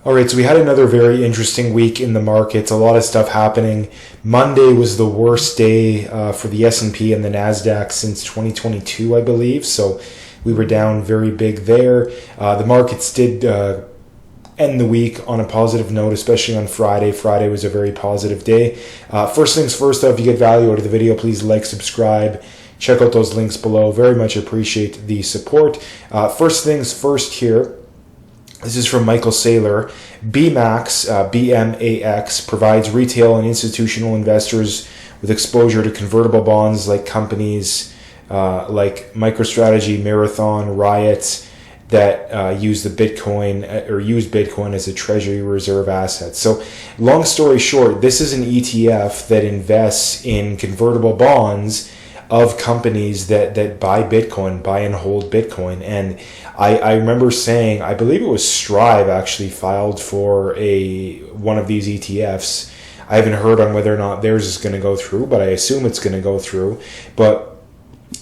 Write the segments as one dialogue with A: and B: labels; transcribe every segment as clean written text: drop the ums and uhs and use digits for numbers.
A: All right, so we had another very interesting week in the markets. A lot of stuff happening. Monday was the worst day for the S&P and the NASDAQ since 2022, I believe. So we were down very big there. The markets did end the week on a positive note, especially on Friday. Friday was a very positive day. First things first, though, if you get value out of the video, please like, subscribe. Check out those links below. Very much appreciate the support. First things first here. This is from Michael Saylor. BMAX, BMAX, provides retail and institutional investors with exposure to convertible bonds like companies like MicroStrategy, Marathon, Riot that use Bitcoin as a treasury reserve asset. So long story short, this is an ETF that invests in convertible bonds of companies that buy Bitcoin, buy and hold Bitcoin. And I remember saying, I believe it was Strive actually filed for one of these ETFs. I haven't heard on whether or not theirs is going to go through, but I assume it's going to go through. But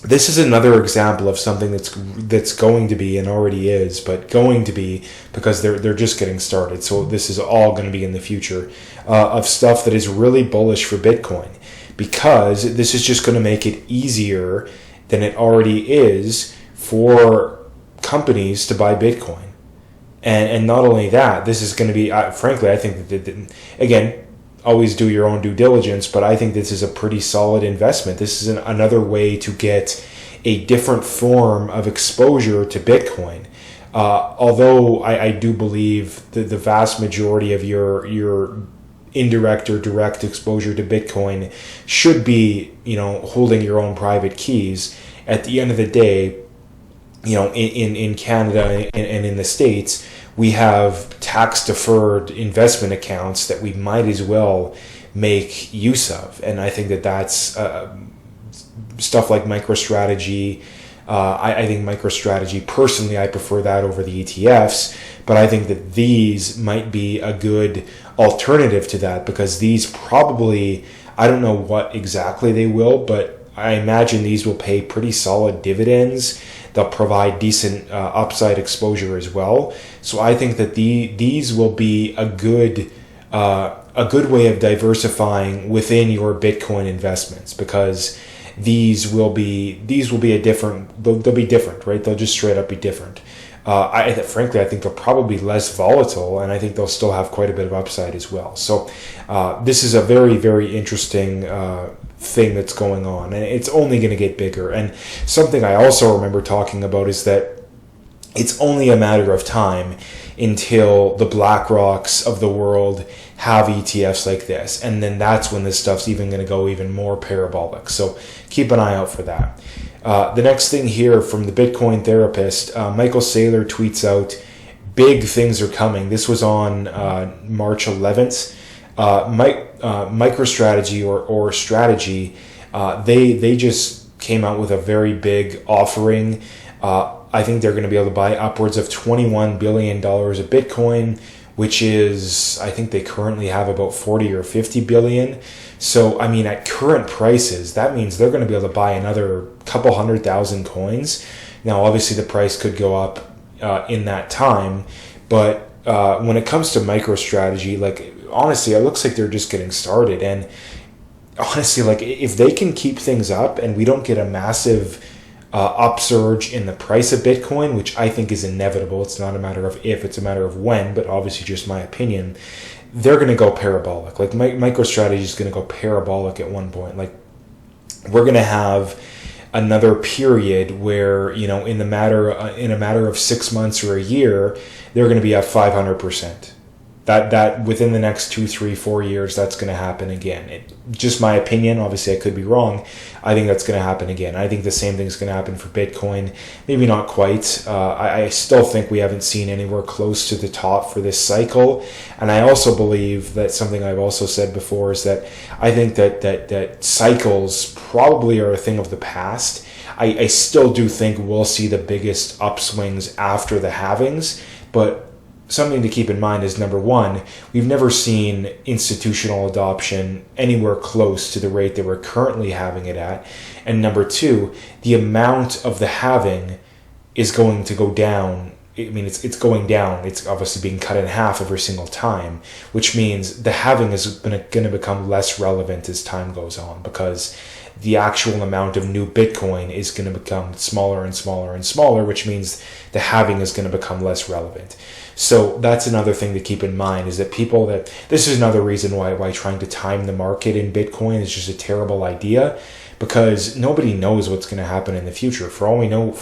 A: this is another example of something that's going to be, and already is, but going to be, because they're just getting started. So this is all going to be in the future of stuff that is really bullish for Bitcoin, because this is just going to make it easier than it already is for companies to buy Bitcoin. And not only that, this is going to be, frankly, I think that, again, always do your own due diligence, but I think this is a pretty solid investment. This is another way to get a different form of exposure to Bitcoin. Although I do believe that the vast majority of your indirect or direct exposure to Bitcoin should be, holding your own private keys. At the end of the day, in Canada and in the States, we have tax-deferred investment accounts that we might as well make use of. And I think that's stuff like MicroStrategy. I think MicroStrategy, personally, I prefer that over the ETFs. But I think that these might be a good alternative to that, because these probably, I don't know what exactly they will, but I imagine these will pay pretty solid dividends. They'll provide decent upside exposure as well. So I think that these will be a good way of diversifying within your Bitcoin investments, because these will be a different. They'll be different, right? They'll just straight up be different. Frankly, I think they'll probably be less volatile, and I think they'll still have quite a bit of upside as well. So this is a very, very interesting thing that's going on, and it's only going to get bigger. And something I also remember talking about is that it's only a matter of time until the BlackRocks of the world have ETFs like this, and then that's when this stuff's even going to go even more parabolic. So keep an eye out for that. The next thing here from the Bitcoin Therapist, Michael Saylor tweets out, big things are coming. This was on March 11th. MicroStrategy or Strategy, they just came out with a very big offering. I think they're going to be able to buy upwards of $21 billion of Bitcoin, which is, I think they currently have about 40 or 50 billion. So, I mean, at current prices, that means they're going to be able to buy another couple 100,000 coins. Now, obviously, the price could go up in that time, but when it comes to MicroStrategy, honestly, it looks like they're just getting started. And honestly, if they can keep things up and we don't get a massive upsurge in the price of Bitcoin, which I think is inevitable, it's not a matter of if, it's a matter of when, but obviously just my opinion, they're going to go parabolic. MicroStrategy is going to go parabolic at one point. We're going to have another period where, in a matter of 6 months or a year, they're going to be up 500%. That within the next 2, 3, 4 years, that's going to happen again. Just my opinion. Obviously, I could be wrong. I think that's going to happen again. I think the same thing is going to happen for Bitcoin. Maybe not quite. I still think we haven't seen anywhere close to the top for this cycle. And I also believe that something I've also said before is that I think that cycles probably are a thing of the past. I still do think we'll see the biggest upswings after the halvings, but something to keep in mind is, number one, we've never seen institutional adoption anywhere close to the rate that we're currently having it at. And number two, the amount of the halving is going to go down it's going down. It's obviously being cut in half every single time, which means the halving is going to become less relevant as time goes on, because the actual amount of new Bitcoin is going to become smaller and smaller and smaller, which means the halving is going to become less relevant. So that's another thing to keep in mind, is that this is another reason why trying to time the market in Bitcoin is just a terrible idea, because nobody knows what's going to happen in the future. For all we know,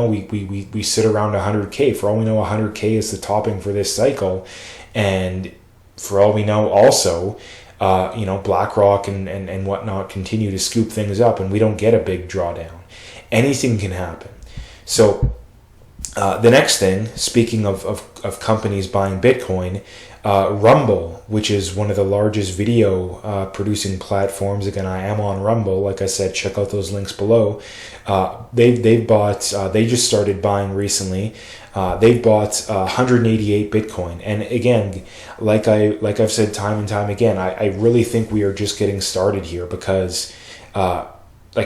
A: we sit around 100K. For all we know, 100K is the topping for this cycle. And for all we know, also, BlackRock and whatnot continue to scoop things up, and we don't get a big drawdown. Anything can happen. So the next thing, speaking of companies buying Bitcoin, Rumble, which is one of the largest video producing platforms. Again, I am on Rumble. Like I said, check out those links below. They've bought. They just started buying recently. They've bought 188 Bitcoin, and again, like I've said time and time again, I really think we are just getting started here, because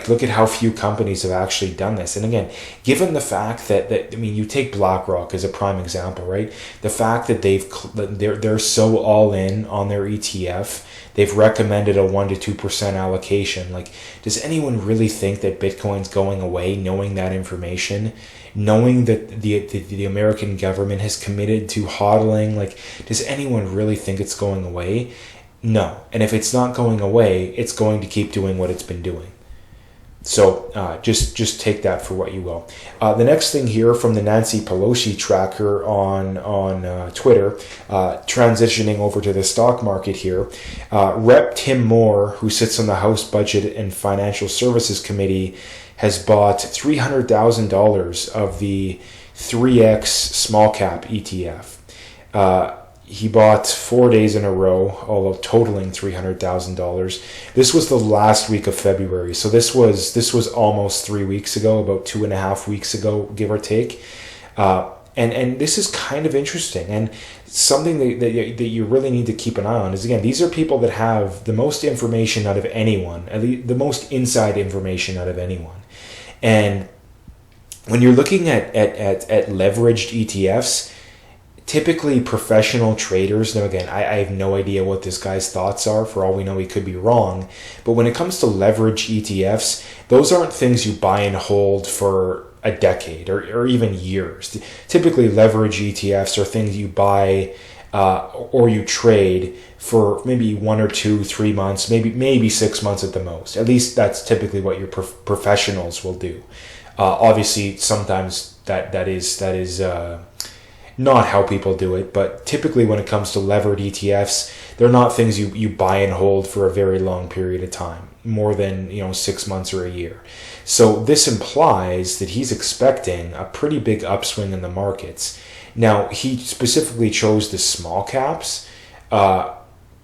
A: look at how few companies have actually done this. And again, given the fact that you take BlackRock as a prime example, right? The fact that they're so all in on their ETF, they've recommended a 1% to 2% allocation. Like, does anyone really think that Bitcoin's going away, knowing that information, knowing that the American government has committed to hodling? Like, does anyone really think it's going away? No. And if it's not going away, it's going to keep doing what it's been doing. So just take that for what you will. The next thing here from the Nancy Pelosi tracker on Twitter, transitioning over to the stock market here, Rep. Tim Moore, who sits on the House Budget and Financial Services Committee, has bought $300,000 of the 3X small cap ETF. He bought 4 days in a row, although totaling $300,000. This was the last week of February, so this was almost 3 weeks ago, about 2.5 weeks ago, give or take. And this is kind of interesting, and something that you really need to keep an eye on is, again, these are people that have the most information out of anyone, at least the most inside information out of anyone. And when you're looking at leveraged ETFs, typically professional traders, now again, I have no idea what this guy's thoughts are. For all we know, he could be wrong. But when it comes to leverage ETFs, those aren't things you buy and hold for a decade or even years. Typically, leverage ETFs are things you buy or you trade for maybe 1 or 2, 3 months, maybe 6 months at the most. At least that's typically what your professionals will do. Obviously, sometimes that is not how people do it, but typically when it comes to levered ETFs, they're not things you buy and hold for a very long period of time, more than 6 months or a year. So this implies that he's expecting a pretty big upswing in the markets. Now, he specifically chose the small caps.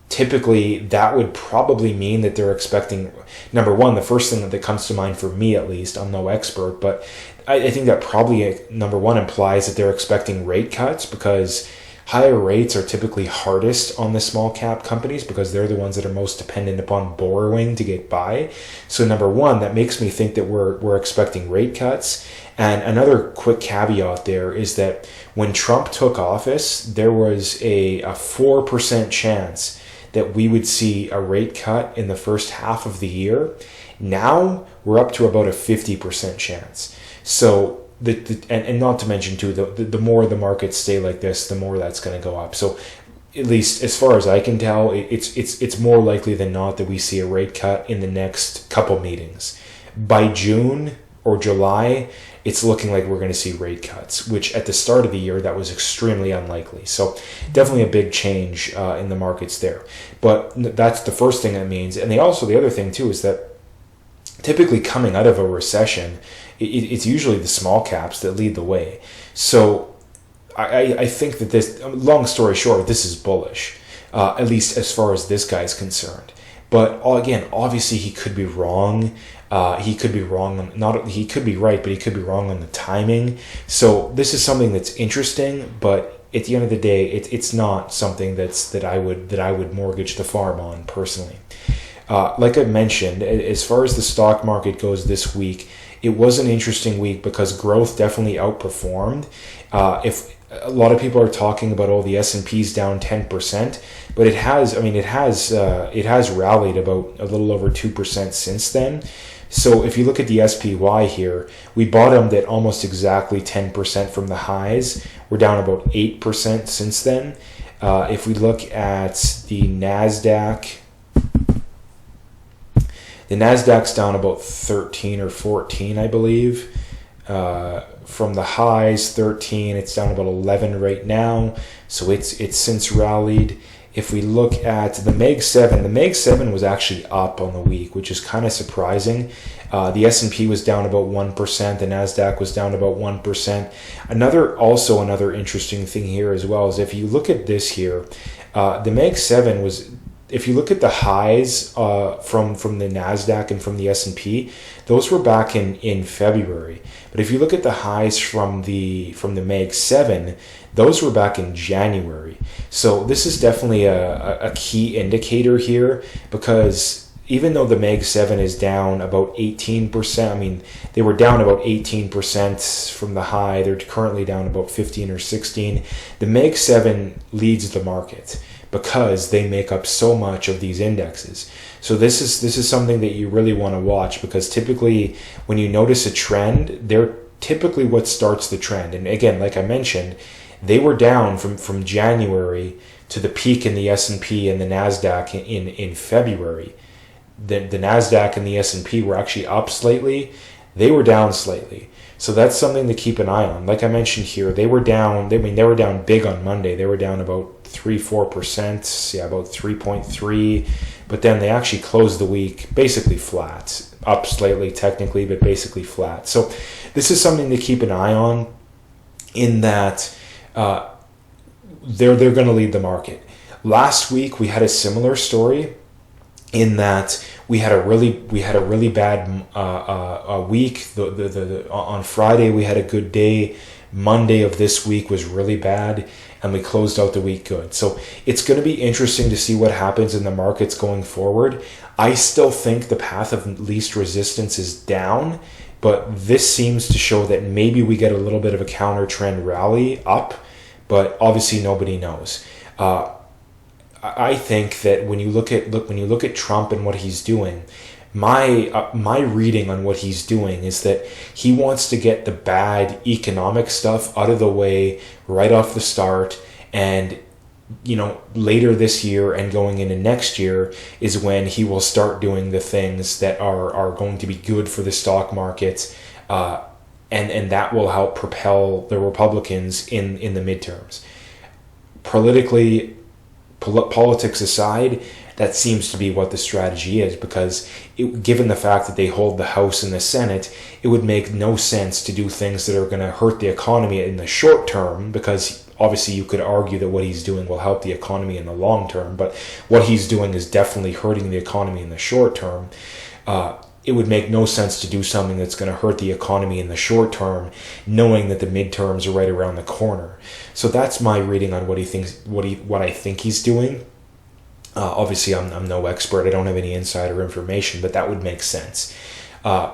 A: Typically, that would probably mean that they're expecting, number one, the first thing that comes to mind for me at least, I'm no expert, but I think that probably, number one, implies that they're expecting rate cuts, because higher rates are typically hardest on the small cap companies because they're the ones that are most dependent upon borrowing to get by. So number one, that makes me think that we're expecting rate cuts. And another quick caveat there is that when Trump took office, there was a 4% chance that we would see a rate cut in the first half of the year. Now we're up to about a 50% chance. So and not to mention too, the more the markets stay like this, the more that's going to go up. So at least as far as I can tell, it's more likely than not that we see a rate cut in the next couple meetings. By June or July, it's looking like we're going to see rate cuts, which at the start of the year, that was extremely unlikely. So definitely a big change in the markets there. But that's the first thing that means. And the other thing too is that typically coming out of a recession, it's usually the small caps that lead the way. So I think that this, long story short, this is bullish, at least as far as this guy's concerned. But again, obviously he could be wrong. He could be wrong. He could be right, but he could be wrong on the timing. So this is something that's interesting, but at the end of the day, it's not something that I would mortgage the farm on personally. Like I mentioned, as far as the stock market goes this week, it was an interesting week because growth definitely outperformed, If a lot of people are talking about, oh, the S&P's down 10%, but it has rallied about a little over 2% since then. So if you look at the SPY here, we bottomed at almost exactly 10% from the highs. We're down about 8% since then. If we look at the NASDAQ, the NASDAQ's down about 13 or 14, I believe. From the highs, 13, it's down about 11 right now. So it's since rallied. If we look at the Meg 7, the Meg 7 was actually up on the week, which is kind of surprising. The S&P was down about 1%. The NASDAQ was down about 1%. Another interesting thing here as well is if you look at this here, the Meg 7 was, if you look at the highs from the NASDAQ and from the S&P, those were back in February. But if you look at the highs from the Meg 7, those were back in January. So this is definitely a key indicator here, because even though the Meg 7 is down about 18%, I mean, they were down about 18% from the high. They're currently down about 15 or 16. The Meg 7 leads the market because they make up so much of these indexes. So this is something that you really want to watch, because typically when you notice a trend, they're typically what starts the trend. And again, like I mentioned, they were down from January to the peak in the S&P and the NASDAQ in February. The NASDAQ and the S&P were actually up slightly. They were down slightly. So that's something to keep an eye on. Like I mentioned here, they were down. They were down big on Monday. They were down about 3-4%, about 3.3. But then they actually closed the week basically flat, up slightly technically, but basically flat. So this is something to keep an eye on, in that they're going to lead the market. Last week we had a similar story, in that we had a really bad week. On Friday we had a good day. Monday of this week was really bad, and we closed out the week good. So it's going to be interesting to see what happens in the markets going forward. I still think the path of least resistance is down, but this seems to show that maybe we get a little bit of a counter trend rally up, but obviously nobody knows. I think that when you look at Trump and what he's doing, my reading on what he's doing is that he wants to get the bad economic stuff out of the way right off the start, and later this year and going into next year is when he will start doing the things that are going to be good for the stock market, and that will help propel the Republicans in the midterms. Politics aside, that seems to be what the strategy is, because given the fact that they hold the House and the Senate, it would make no sense to do things that are going to hurt the economy in the short term, because obviously you could argue that what he's doing will help the economy in the long term, but what he's doing is definitely hurting the economy in the short term. It would make no sense to do something that's going to hurt the economy in the short term, knowing that the midterms are right around the corner. So that's my reading on what he thinks, what I think he's doing. Obviously, I'm no expert. I don't have any insider information, but that would make sense. The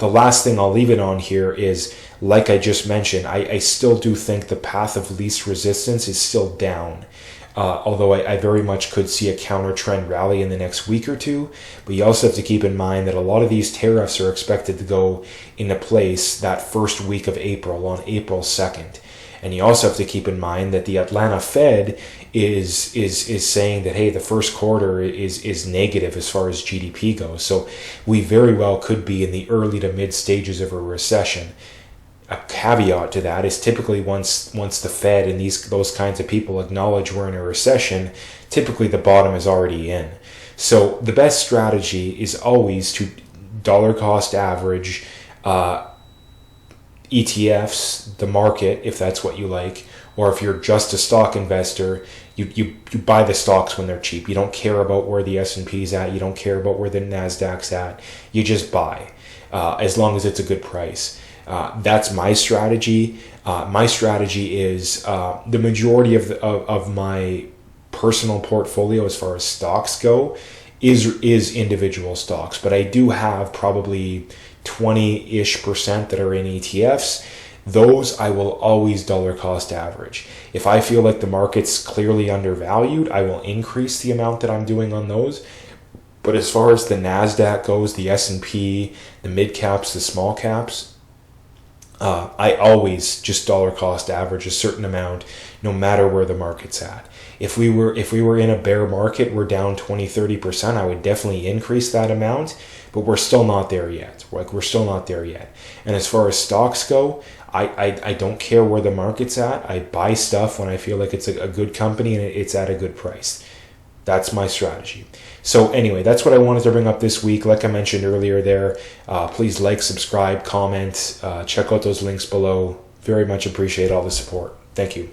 A: last thing I'll leave it on here is, like I just mentioned, I still do think the path of least resistance is still down. Although I very much could see a counter trend rally in the next week or two. But you also have to keep in mind that a lot of these tariffs are expected to go into place that first week of April, on April 2nd. And you also have to keep in mind that the Atlanta Fed is saying that, hey, the first quarter is negative as far as GDP goes. So we very well could be in the early to mid stages of a recession. A caveat to that is typically once the Fed and those kinds of people acknowledge we're in a recession, typically the bottom is already in. So the best strategy is always to dollar cost average ETFs, the market, if that's what you like, or if you're just a stock investor, you buy the stocks when they're cheap. You don't care about where the S&P's at. You don't care about where the NASDAQ's at. You just buy, as long as it's a good price. That's my strategy. My strategy is the majority of my personal portfolio as far as stocks go is individual stocks, but I do have probably 20-ish% that are in ETFs. those I will always dollar cost average. If I feel like the market's clearly undervalued, I will increase the amount that I'm doing on those. But as far as the NASDAQ goes, the S&P, the mid caps, the small caps, I always just dollar cost average a certain amount, no matter where the market's at. If we were in a bear market, we're down 20-30%, I would definitely increase that amount, but we're still not there yet. We're still not there yet. And as far as stocks go, I don't care where the market's at. I buy stuff when I feel like it's a good company and it's at a good price. That's my strategy. So anyway, that's what I wanted to bring up this week. Like I mentioned earlier there, please like, subscribe, comment, check out those links below. Very much appreciate all the support. Thank you.